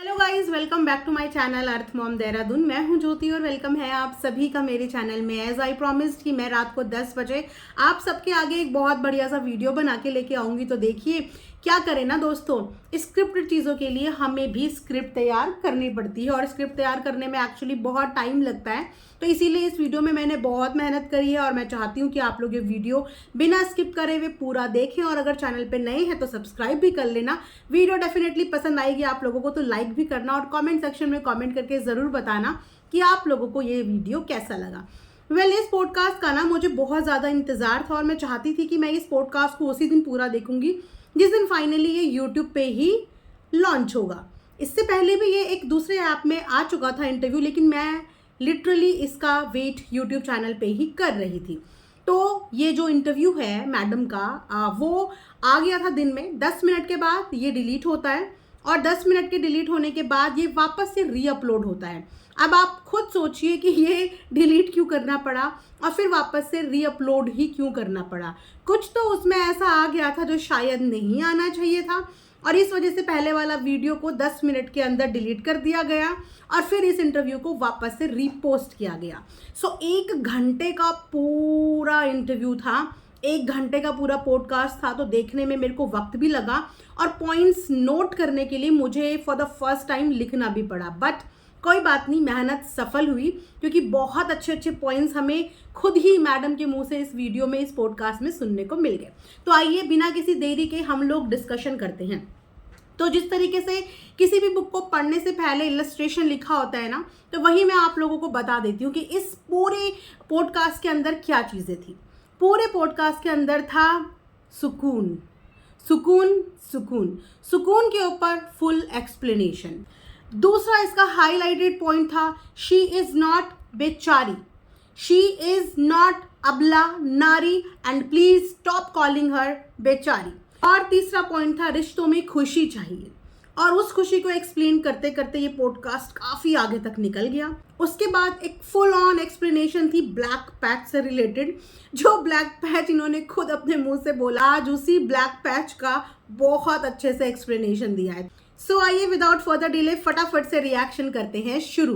Hello guys, welcome back to my channel earth mom Dehradun. मैं हूं ज्योति और वेलकम है आप सभी का मेरे चैनल में। एज आई प्रॉमिस्ड कि मैं रात को 10 बजे आप सबके आगे एक बहुत बढ़िया सा वीडियो बना के लेके आऊंगी। तो देखिए क्या करें ना दोस्तों, स्क्रिप्टेड चीज़ों के लिए हमें भी स्क्रिप्ट तैयार करनी पड़ती है और स्क्रिप्ट तैयार करने में एक्चुअली बहुत टाइम लगता है। तो इसीलिए इस वीडियो में मैंने बहुत मेहनत करी है और मैं चाहती हूँ कि आप लोग ये वीडियो बिना स्किप करे हुए पूरा देखें। और अगर चैनल पे नए हैं तो सब्सक्राइब भी कर लेना। वीडियो डेफिनेटली पसंद आएगी आप लोगों को तो लाइक भी करना और कमेंट सेक्शन में कमेंट करके ज़रूर बताना कि आप लोगों को ये वीडियो कैसा लगा। इस पॉडकास्ट का ना मुझे बहुत ज़्यादा इंतज़ार था और मैं चाहती थी कि मैं इस पॉडकास्ट को उसी दिन पूरा देखूंगी जिस दिन फाइनली ये यूट्यूब पे ही लॉन्च होगा। इससे पहले भी ये एक दूसरे ऐप में आ चुका था इंटरव्यू, लेकिन मैं लिटरली इसका वेट यूट्यूब चैनल पे ही कर रही थी। तो ये जो इंटरव्यू है मैडम का वो आ गया था दिन में। 10 मिनट के बाद ये डिलीट होता है और 10 मिनट के डिलीट होने के बाद ये वापस से रीअपलोड होता है। अब आप खुद सोचिए कि ये डिलीट क्यों करना पड़ा और फिर वापस से रीअपलोड ही क्यों करना पड़ा। कुछ तो उसमें ऐसा आ गया था जो शायद नहीं आना चाहिए था और इस वजह से पहले वाला वीडियो को 10 मिनट के अंदर डिलीट कर दिया गया और फिर इस इंटरव्यू को वापस से रीपोस्ट किया गया। सो 1 घंटे का पूरा इंटरव्यू था, 1 घंटे का पूरा पॉडकास्ट था। तो देखने में मेरे को वक्त भी लगा और पॉइंट्स नोट करने के लिए मुझे फॉर द फर्स्ट टाइम लिखना भी पड़ा। बट कोई बात नहीं, मेहनत सफल हुई क्योंकि बहुत अच्छे अच्छे पॉइंट्स हमें खुद ही मैडम के मुंह से इस वीडियो में, इस पॉडकास्ट में सुनने को मिल गए। तो आइए बिना किसी देरी के हम लोग डिस्कशन करते हैं। तो जिस तरीके से किसी भी बुक को पढ़ने से पहले इलस्ट्रेशन लिखा होता है ना, तो वही मैं आप लोगों को बता देती हूँ कि इस पूरे पॉडकास्ट के अंदर क्या चीज़ें थी। पूरे पॉडकास्ट के अंदर था सुकून, सुकून, सुकून, सुकून के ऊपर फुल एक्सप्लेनेशन। दूसरा इसका हाईलाइटेड पॉइंट था शी इज नॉट बेचारी, शी इज नॉट अबला नारी and please stop calling her बेचारी। और तीसरा पॉइंट था रिश्तों में खुशी चाहिए। और उस खुशी को एक्सप्लेन करते करते ये पॉडकास्ट काफ़ी आगे तक निकल गया। उसके बाद एक फुल ऑन एक्सप्लेनेशन थी ब्लैक पैच से रिलेटेड, जो ब्लैक पैच इन्होंने खुद अपने मुंह से बोला। आज उसी ब्लैक पैच का बहुत अच्छे से एक्सप्लेनेशन दिया है। सो आइए विदाउट फर्दर डिले फटाफट से रिएक्शन करते हैं शुरू।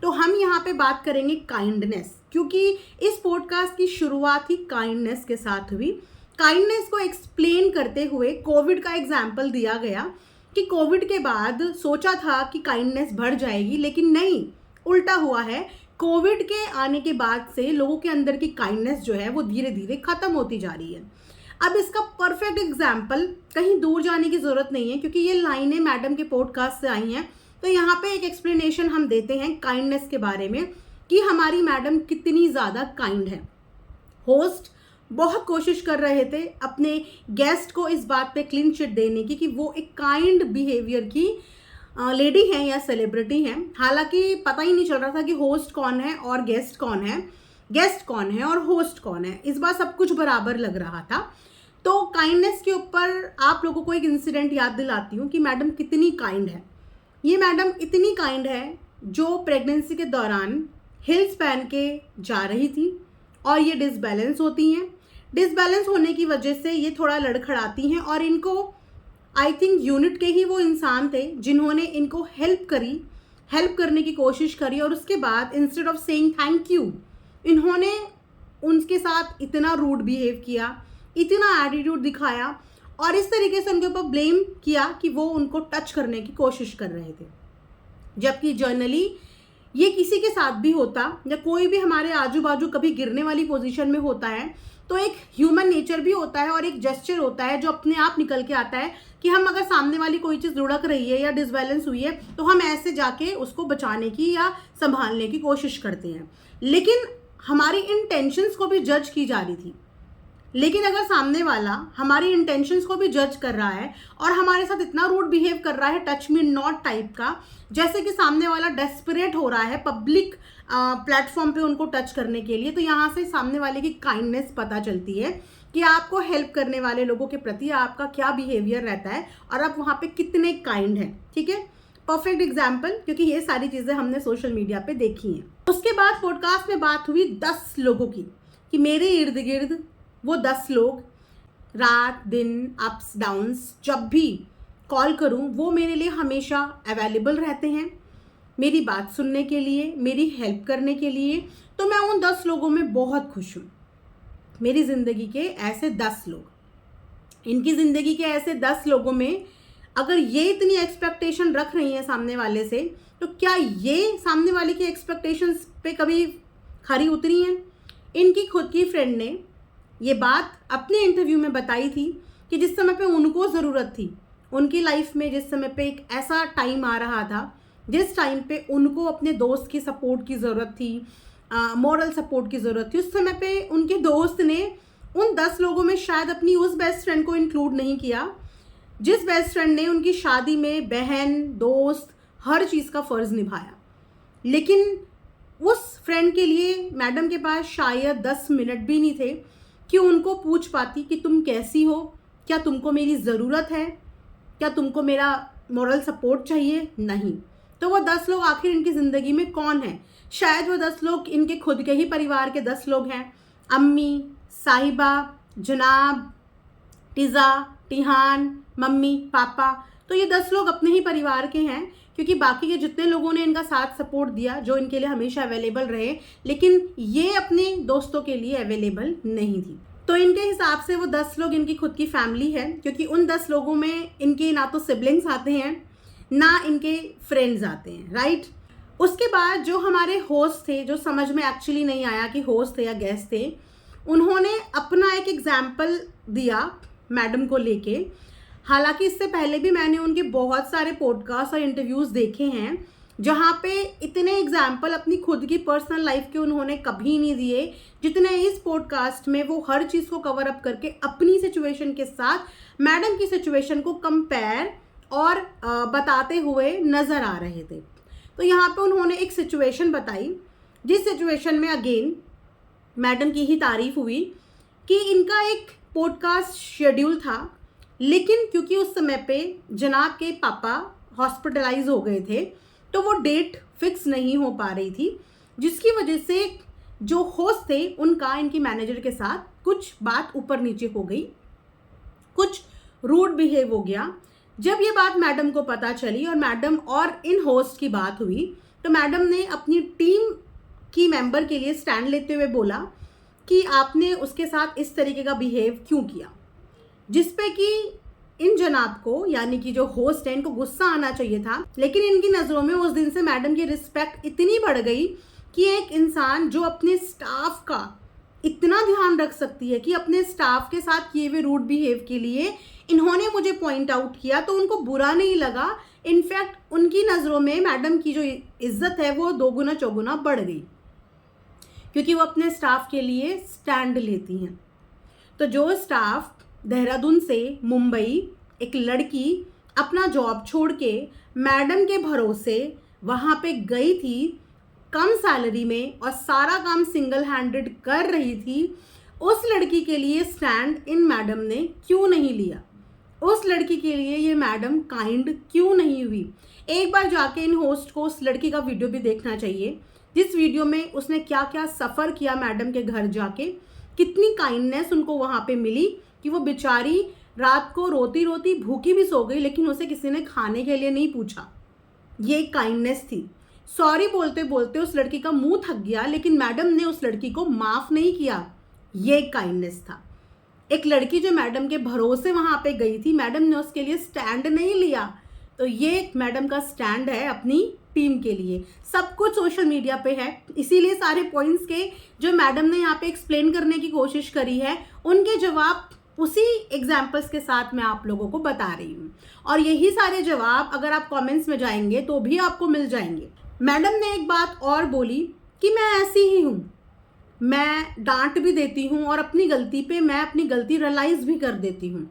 तो हम यहाँ पे बात करेंगे काइंडनेस, क्योंकि इस पॉडकास्ट की शुरुआत ही काइंडनेस के साथ हुई। काइंडनेस को एक्सप्लेन करते हुए कोविड का एग्जाम्पल दिया गया कि कोविड के बाद सोचा था कि काइंडनेस बढ़ जाएगी, लेकिन नहीं, उल्टा हुआ है। कोविड के आने के बाद से लोगों के अंदर की काइंडनेस जो है वो धीरे धीरे खत्म होती जा रही है। अब इसका परफेक्ट एग्जाम्पल, कहीं दूर जाने की ज़रूरत नहीं है क्योंकि ये लाइनें मैडम के पॉडकास्ट से आई हैं। तो यहाँ पे एक एक्सप्लेनेशन हम देते हैं काइंडनेस के बारे में कि हमारी मैडम कितनी ज़्यादा काइंड है। होस्ट बहुत कोशिश कर रहे थे अपने गेस्ट को इस बात पे क्लीन चिट देने की कि वो एक काइंड बिहेवियर की लेडी हैं या सेलिब्रिटी हैं। हालांकि पता ही नहीं चल रहा था कि होस्ट कौन है और गेस्ट कौन है, गेस्ट कौन है और होस्ट कौन है। इस बार सब कुछ बराबर लग रहा था। तो काइंडनेस के ऊपर आप लोगों को एक इंसिडेंट याद दिलाती हूँ कि मैडम कितनी काइंड है। ये मैडम इतनी काइंड है जो प्रेगनेंसी के दौरान हिल्स पहन के जा रही थी और ये डिसबैलेंस होती हैं। डिसबैलेंस होने की वजह से ये थोड़ा लड़खड़ाती हैं और इनको आई थिंक यूनिट के ही वो इंसान थे जिन्होंने इनको हेल्प करी, हेल्प करने की कोशिश करी। और उसके बाद instead of saying thank you, इन्होंने उनके साथ इतना रूड बिहेव किया, इतना एटीट्यूड दिखाया और इस तरीके से उनके ऊपर ब्लेम किया कि वो उनको टच करने की कोशिश कर रहे थे। जबकि जर्नली ये किसी के साथ भी होता या कोई भी हमारे आजू बाजू कभी गिरने वाली पोजीशन में होता है तो एक ह्यूमन नेचर भी होता है और एक जेस्चर होता है जो अपने आप निकल के आता है कि हम अगर सामने वाली कोई चीज़ लुढ़क रही है या डिसबैलेंस हुई है तो हम ऐसे जाके उसको बचाने की या संभालने की कोशिश करते हैं। लेकिन हमारी इंटेंशंस को भी जज की जा रही थी। लेकिन अगर सामने वाला हमारी इंटेंशंस को भी जज कर रहा है और हमारे साथ इतना रूड बिहेव कर रहा है, टच मी नॉट टाइप का, जैसे कि सामने वाला डेस्परेट हो रहा है पब्लिक प्लेटफॉर्म पे उनको टच करने के लिए, तो यहाँ से सामने वाले की काइंडनेस पता चलती है कि आपको हेल्प करने वाले लोगों के प्रति आपका क्या बिहेवियर रहता है और आप वहाँ पे कितने काइंड हैं। ठीक है, परफेक्ट एग्जाम्पल, क्योंकि ये सारी चीज़ें हमने सोशल मीडिया पे देखी हैं। उसके बाद पॉडकास्ट में बात हुई 10 लोगों की कि मेरे इर्द गिर्द वो 10 लोग रात दिन अप्स डाउन्स जब भी कॉल करूं वो मेरे लिए हमेशा अवेलेबल रहते हैं, मेरी बात सुनने के लिए, मेरी हेल्प करने के लिए। तो मैं उन 10 लोगों में बहुत खुश हूँ। मेरी ज़िंदगी के ऐसे 10 लोग, इनकी ज़िंदगी के ऐसे 10 लोगों में अगर ये इतनी एक्सपेक्टेशन रख रही हैं सामने वाले से, तो क्या ये सामने वाले की एक्सपेक्टेशंस पे कभी खरी उतरी हैं? इनकी खुद की फ्रेंड ने ये बात अपने इंटरव्यू में बताई थी कि जिस समय पे उनको ज़रूरत थी, उनकी लाइफ में जिस समय पे एक ऐसा टाइम आ रहा था जिस टाइम पे उनको अपने दोस्त की सपोर्ट की ज़रूरत थी, मॉरल सपोर्ट की ज़रूरत थी, उस समय पे उनके दोस्त ने उन 10 लोगों में शायद अपनी उस बेस्ट फ्रेंड को इंक्लूड नहीं किया, जिस बेस्ट फ्रेंड ने उनकी शादी में बहन, दोस्त, हर चीज़ का फ़र्ज़ निभाया। लेकिन उस फ्रेंड के लिए मैडम के पास शायद 10 मिनट भी नहीं थे कि उनको पूछ पाती कि तुम कैसी हो, क्या तुमको मेरी ज़रूरत है, क्या तुमको मेरा मॉरल सपोर्ट चाहिए? नहीं। तो वो 10 लोग आखिर इनकी ज़िंदगी में कौन है? शायद वो 10 लोग इनके खुद के ही परिवार के 10 लोग हैं। अम्मी, साहिबा, जनाब, टिज़ा, टिहान, मम्मी, पापा। तो ये 10 लोग अपने ही परिवार के हैं, क्योंकि बाकी के जितने लोगों ने इनका साथ सपोर्ट दिया, जो इनके लिए हमेशा अवेलेबल रहे, लेकिन ये अपने दोस्तों के लिए अवेलेबल नहीं थी। तो इनके हिसाब से वो 10 लोग इनकी खुद की फैमिली है, क्योंकि उन 10 लोगों में इनके ना तो सिबलिंग्स आते हैं, ना इनके फ्रेंड्स आते हैं, राइट। उसके बाद जो हमारे होस्ट थे, जो समझ में एक्चुअली नहीं आया कि होस्ट थे या गेस्ट थे, उन्होंने अपना एक एग्जाम्पल दिया मैडम को लेके। हालांकि इससे पहले भी मैंने उनके बहुत सारे पॉडकास्ट और इंटरव्यूज़ देखे हैं जहाँ पे इतने एग्जाम्पल अपनी खुद की पर्सनल लाइफ के उन्होंने कभी नहीं दिए जितने इस पॉडकास्ट में वो हर चीज़ को कवर अप करके अपनी सिचुएशन के साथ मैडम की सिचुएशन को कंपेयर और बताते हुए नज़र आ रहे थे। तो यहाँ पे उन्होंने एक सिचुएशन बताई, जिस सिचुएशन में अगेन मैडम की ही तारीफ हुई कि इनका एक पॉडकास्ट शेड्यूल था, लेकिन क्योंकि उस समय पे जनाब के पापा हॉस्पिटलाइज हो गए थे, तो वो डेट फिक्स नहीं हो पा रही थी, जिसकी वजह से जो होस्ट थे उनका इनकी मैनेजर के साथ कुछ बात ऊपर नीचे हो गई, कुछ रूड बिहेव हो गया। जब ये बात मैडम को पता चली और मैडम और इन होस्ट की बात हुई, तो मैडम ने अपनी टीम की मेंबर के लिए स्टैंड लेते हुए बोला कि आपने उसके साथ इस तरीके का बिहेव क्यों किया, जिसपे कि इन जनाब को, यानी कि जो होस्ट है, इनको गुस्सा आना चाहिए था। लेकिन इनकी नज़रों में उस दिन से मैडम की रिस्पेक्ट इतनी बढ़ गई कि एक इंसान जो अपने स्टाफ का इतना ध्यान रख सकती है कि अपने स्टाफ के साथ किए हुए रूड बिहेव के लिए इन्होंने मुझे पॉइंट आउट किया तो उनको बुरा नहीं लगा। इनफैक्ट उनकी नज़रों में मैडम की जो इज्जत है वो 2 गुना 4 गुना बढ़ गई, क्योंकि वो अपने स्टाफ के लिए स्टैंड लेती हैं। तो जो स्टाफ देहरादून से मुंबई एक लड़की अपना जॉब छोड़ के मैडम के भरोसे वहाँ पे गई थी कम सैलरी में और सारा काम सिंगल हैंडेड कर रही थी, उस लड़की के लिए स्टैंड इन मैडम ने क्यों नहीं लिया? उस लड़की के लिए ये मैडम काइंड क्यों नहीं हुई? एक बार जाके इन होस्ट को उस लड़की का वीडियो भी देखना चाहिए, जिस वीडियो में उसने क्या क्या सफ़र किया मैडम के घर जाके, कितनी काइंडनेस उनको वहाँ पे मिली कि वो बेचारी रात को रोती रोती भूखी भी सो गई, लेकिन उसे किसी ने खाने के लिए नहीं पूछा। ये काइंडनेस थी। सॉरी बोलते बोलते उस लड़की का मुंह थक गया, लेकिन मैडम ने उस लड़की को माफ़ नहीं किया। ये काइंडनेस था। एक लड़की जो मैडम के भरोसे वहाँ पे गई थी, मैडम ने उसके लिए स्टैंड नहीं लिया। तो ये मैडम का स्टैंड है अपनी टीम के लिए। सब कुछ सोशल मीडिया पे है, इसीलिए सारे पॉइंट्स के जो मैडम ने यहाँ पे एक्सप्लेन करने की कोशिश करी है, उनके जवाब उसी एग्जाम्पल्स के साथ मैं आप लोगों को बता रही हूँ। और यही सारे जवाब अगर आप कमेंट्स में जाएंगे तो भी आपको मिल जाएंगे। मैडम ने एक बात और बोली कि मैं ऐसी ही हूँ, मैं डांट भी देती हूँ और अपनी गलती पे मैं अपनी गलती रियलाइज़ भी कर देती हूँ,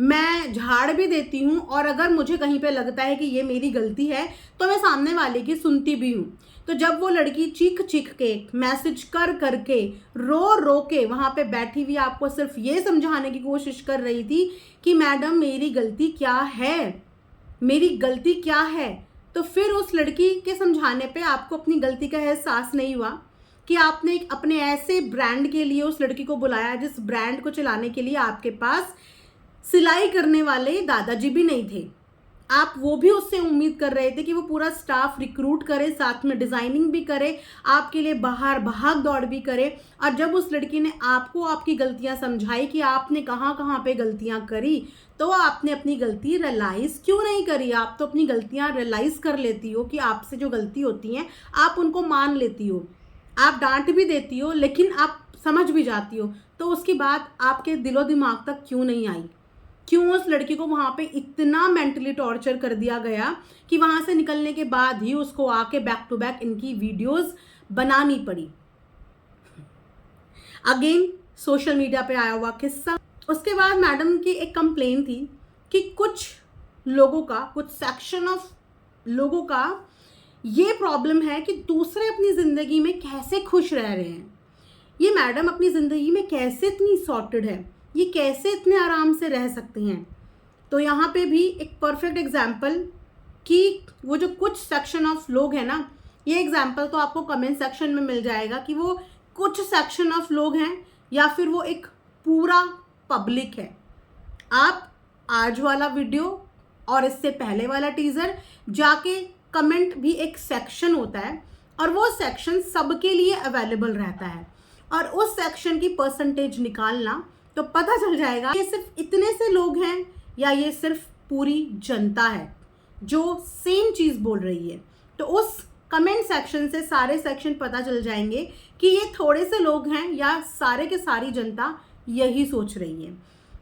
मैं झाड़ भी देती हूँ, और अगर मुझे कहीं पे लगता है कि ये मेरी गलती है तो मैं सामने वाले की सुनती भी हूँ। तो जब वो लड़की चीख चीख के, मैसेज कर करके, रो रो के वहाँ पे बैठी हुई आपको सिर्फ ये समझाने की कोशिश कर रही थी कि मैडम मेरी गलती क्या है, मेरी गलती क्या है, तो फिर उस लड़की के समझाने पे आपको अपनी गलती का एहसास नहीं हुआ कि आपने अपने ऐसे ब्रांड के लिए उस लड़की को बुलाया जिस ब्रांड को चलाने के लिए आपके पास सिलाई करने वाले दादाजी भी नहीं थे, आप वो भी उससे उम्मीद कर रहे थे कि वो पूरा स्टाफ रिक्रूट करे, साथ में डिजाइनिंग भी करे, आपके लिए बाहर भाग दौड़ भी करे। और जब उस लड़की ने आपको आपकी गलतियां समझाई कि आपने कहाँ कहाँ पे गलतियां करी, तो आपने अपनी गलती रियलाइज क्यों नहीं करी? आप तो अपनी गलतियां रियलाइज कर लेती हो कि आपसे जो गलती होती हैं आप उनको मान लेती हो, आप डांट भी देती हो, लेकिन आप समझ भी जाती हो। तो उसकी बात आपके दिलो दिमाग तक क्यों नहीं आई? क्यों उस लड़की को वहां पे इतना मेंटली टॉर्चर कर दिया गया कि वहां से निकलने के बाद ही उसको आके बैक टू बैक इनकी वीडियोस बनानी पड़ी? अगेन सोशल मीडिया पे आया हुआ किस्सा। उसके बाद मैडम की एक कंप्लेन थी कि कुछ लोगों का, कुछ सेक्शन ऑफ लोगों का ये प्रॉब्लम है कि दूसरे अपनी जिंदगी में कैसे खुश रह रहे हैं, ये मैडम अपनी ज़िंदगी में कैसे इतनी सॉर्टेड है, ये कैसे इतने आराम से रह सकती हैं। तो यहाँ पे भी एक परफेक्ट एग्जाम्पल कि वो जो कुछ सेक्शन ऑफ लोग हैं ना, ये एग्जाम्पल तो आपको कमेंट सेक्शन में मिल जाएगा कि वो कुछ सेक्शन ऑफ लोग हैं या फिर वो एक पूरा पब्लिक है। आप आज वाला वीडियो और इससे पहले वाला टीज़र जाके कमेंट भी एक सेक्शन होता है और वो सेक्शन सबके लिए अवेलेबल रहता है, और उस सेक्शन की परसेंटेज निकालना तो पता चल जाएगा ये सिर्फ इतने से लोग हैं या ये सिर्फ पूरी जनता है जो सेम चीज़ बोल रही है। तो उस कमेंट सेक्शन से सारे सेक्शन पता चल जाएंगे कि ये थोड़े से लोग हैं या सारे के सारी जनता यही सोच रही है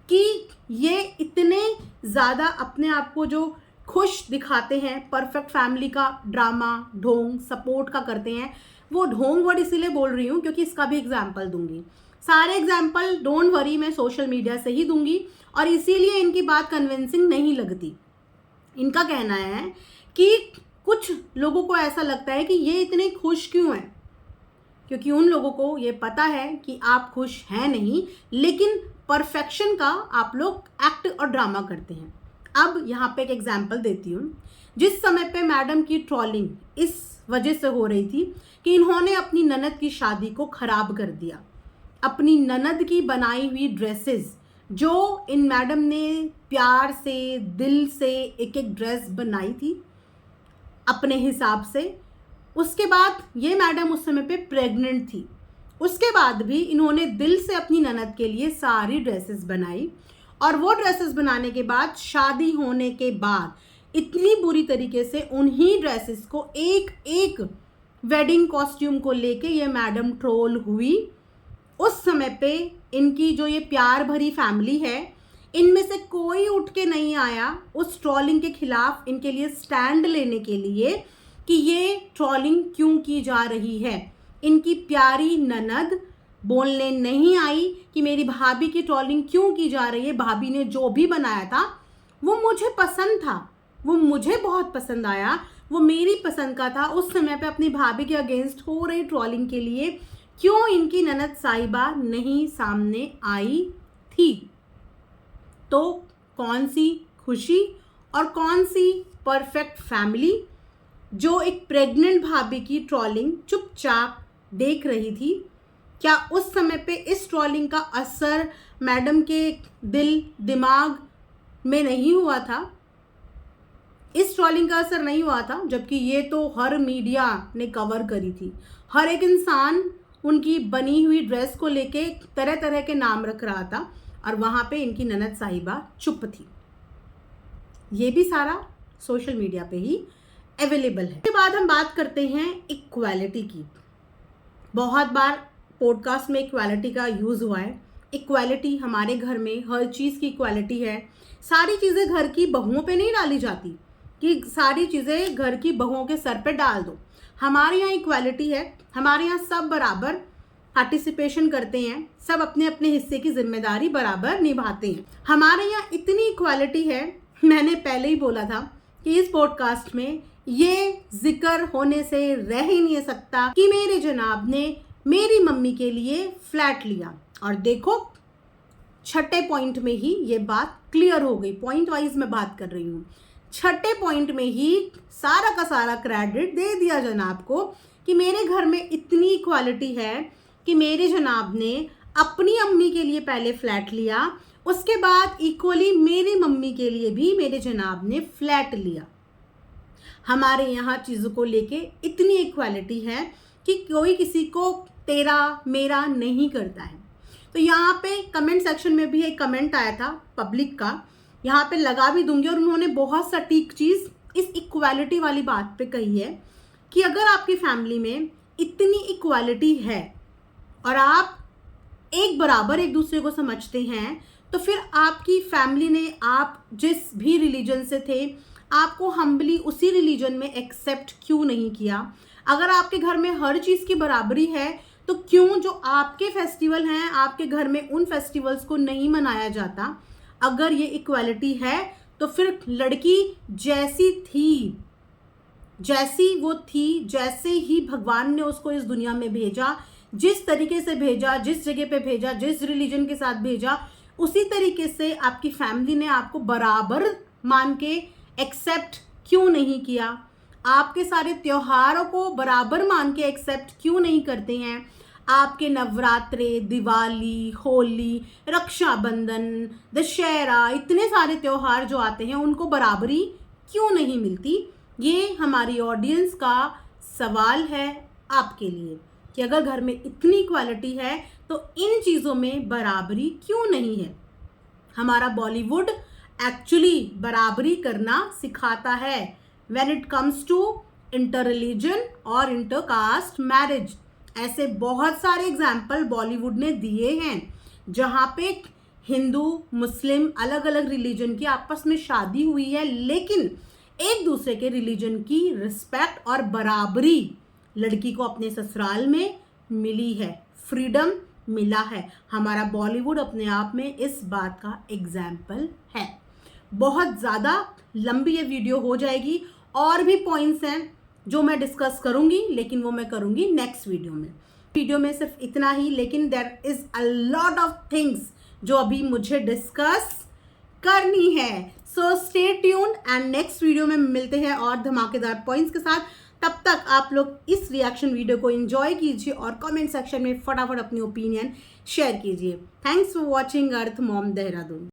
कि ये इतने ज़्यादा अपने आप को जो खुश दिखाते हैं, परफेक्ट फैमिली का ड्रामा ढोंग सपोर्ट का करते हैं। वो ढोंग वर्ड इसीलिए बोल रही हूँ क्योंकि इसका भी एग्जाम्पल दूंगी। सारे एग्जाम्पल डोंट वरी मैं सोशल मीडिया से ही दूंगी, और इसीलिए इनकी बात कन्विंसिंग नहीं लगती। इनका कहना है कि कुछ लोगों को ऐसा लगता है कि ये इतने खुश क्यों हैं, क्योंकि उन लोगों को ये पता है कि आप खुश हैं नहीं, लेकिन परफेक्शन का आप लोग एक्ट और ड्रामा करते हैं। अब यहाँ पे एक एग्जाम्पल देती हूँ। जिस समय पे मैडम की ट्रोलिंग इस वजह से हो रही थी कि इन्होंने अपनी ननद की शादी को खराब कर दिया, अपनी ननद की बनाई हुई ड्रेसेस जो इन मैडम ने प्यार से दिल से एक एक ड्रेस बनाई थी अपने हिसाब से। उसके बाद ये मैडम उस समय पे प्रेग्नेंट थी, उसके बाद भी इन्होंने दिल से अपनी ननद के लिए सारी ड्रेसेस बनाई, और वो ड्रेसेस बनाने के बाद शादी होने के बाद इतनी बुरी तरीके से उन्हीं ड्रेसेस को एक एक वेडिंग कॉस्ट्यूम को लेके ये मैडम ट्रोल हुई। उस समय पे इनकी जो ये प्यार भरी फैमिली है, इनमें से कोई उठ के नहीं आया उस ट्रोलिंग के खिलाफ इनके लिए स्टैंड लेने के लिए कि ये ट्रोलिंग क्यों की जा रही है। इनकी प्यारी ननद बोलने नहीं आई कि मेरी भाभी की ट्रोलिंग क्यों की जा रही है। भाभी ने जो भी बनाया था वो मुझे पसंद था, वो मुझे बहुत पसंद आया, वो मेरी पसंद का था। उस समय पे अपनी भाभी के अगेंस्ट हो रही ट्रोलिंग के लिए क्यों इनकी ननद साहिबा नहीं सामने आई थी? तो कौन सी खुशी और कौन सी परफेक्ट फैमिली जो एक प्रेग्नेंट भाभी की ट्रोलिंग चुपचाप देख रही थी? क्या उस समय पे इस ट्रोलिंग का असर मैडम के दिल दिमाग में नहीं हुआ था? इस ट्रोलिंग का असर नहीं हुआ था, जबकि ये तो हर मीडिया ने कवर करी थी। हर एक इंसान उनकी बनी हुई ड्रेस को लेके तरह तरह के नाम रख रहा था, और वहाँ पे इनकी ननद साहिबा चुप थी। ये भी सारा सोशल मीडिया पे ही अवेलेबल है। उसके बाद हम बात करते हैं इक्वालिटी की। बहुत बार पॉडकास्ट में इक्वालिटी का यूज़ हुआ है। इक्वालिटी हमारे घर में हर चीज़ की इक्वालिटी है। सारी चीज़ें घर की बहुओं पे नहीं डाली जाती कि सारी चीज़ें घर की बहुओं के सर पे डाल दो। हमारे यहाँ इक्वालिटी है, हमारे यहाँ सब बराबर पार्टिसिपेशन करते हैं, सब अपने अपने हिस्से की जिम्मेदारी बराबर निभाते हैं। हमारे यहाँ इतनी इक्वालिटी है, मैंने पहले ही बोला था कि इस पॉडकास्ट में ये जिक्र होने से रह ही नहीं सकता कि मेरे जनाब ने मेरी मम्मी के लिए फ्लैट लिया, और देखो छठे पॉइंट में ही ये बात क्लियर हो गई। पॉइंट वाइज मैं बात कर रही हूँ। छठे पॉइंट में ही सारा का सारा क्रेडिट दे दिया जनाब को कि मेरे घर में इतनी इक्वालिटी है कि मेरे जनाब ने अपनी अम्मी के लिए पहले फ्लैट लिया, उसके बाद इक्वली मेरी मम्मी के लिए भी मेरे जनाब ने फ्लैट लिया। हमारे यहाँ चीज़ों को लेके इतनी इक्वालिटी है कि कोई किसी को तेरा मेरा नहीं करता है। तो यहाँ पे कमेंट सेक्शन में भी एक कमेंट आया था पब्लिक का, यहाँ पे लगा भी दूंगी, और उन्होंने बहुत सटीक चीज़ इस इक्वालिटी वाली बात पे कही है कि अगर आपकी फैमिली में इतनी इक्वालिटी है और आप एक बराबर एक दूसरे को समझते हैं, तो फिर आपकी फैमिली ने आप जिस भी रिलीजन से थे आपको हम्बली उसी रिलीजन में एक्सेप्ट क्यों नहीं किया। अगर आपके घर में हर चीज़ की बराबरी है तो क्यों जो आपके फेस्टिवल हैं आपके घर में उन फेस्टिवल्स को नहीं मनाया जाता। अगर ये इक्वालिटी है तो फिर लड़की जैसी थी, जैसी वो थी, जैसे ही भगवान ने उसको इस दुनिया में भेजा, जिस तरीके से भेजा, जिस जगह पे भेजा, जिस रिलीजन के साथ भेजा, उसी तरीके से आपकी फैमिली ने आपको बराबर मान के एक्सेप्ट क्यों नहीं किया। आपके सारे त्योहारों को बराबर मान के एक्सेप्ट क्यों नहीं करते हैं। आपके नवरात्रे, दिवाली, होली, रक्षाबंधन, दशहरा, इतने सारे त्योहार जो आते हैं उनको बराबरी क्यों नहीं मिलती। ये हमारी ऑडियंस का सवाल है आपके लिए कि अगर घर में इतनी क्वालिटी है तो इन चीज़ों में बराबरी क्यों नहीं है। हमारा बॉलीवुड एक्चुअली बराबरी करना सिखाता है when it comes to inter religion और इंटर कास्ट मैरिज। ऐसे बहुत सारे एग्जाम्पल बॉलीवुड ने दिए हैं जहाँ पे हिंदू मुस्लिम अलग अलग रिलीजन की आपस में शादी हुई है, लेकिन एक दूसरे के रिलीजन की रिस्पेक्ट और बराबरी लड़की को अपने ससुराल में मिली है, फ्रीडम मिला है। हमारा बॉलीवुड अपने आप में इस बात का एग्जाम्पल है। बहुत ज़्यादा लंबी ये वीडियो हो जाएगी, और भी पॉइंट्स हैं जो मैं डिस्कस करूंगी, लेकिन वो मैं करूंगी नेक्स्ट वीडियो में। वीडियो में सिर्फ इतना ही, लेकिन there is a lot of things जो अभी मुझे डिस्कस करनी है। So stay tuned and next video में मिलते हैं और धमाकेदार पॉइंट्स के साथ। तब तक आप लोग इस रिएक्शन वीडियो को एंजॉय कीजिए और कमेंट सेक्शन में फटाफट अपनी ओपिनियन शेयर कीजिए। Thanks for watching earth mom Dehradun.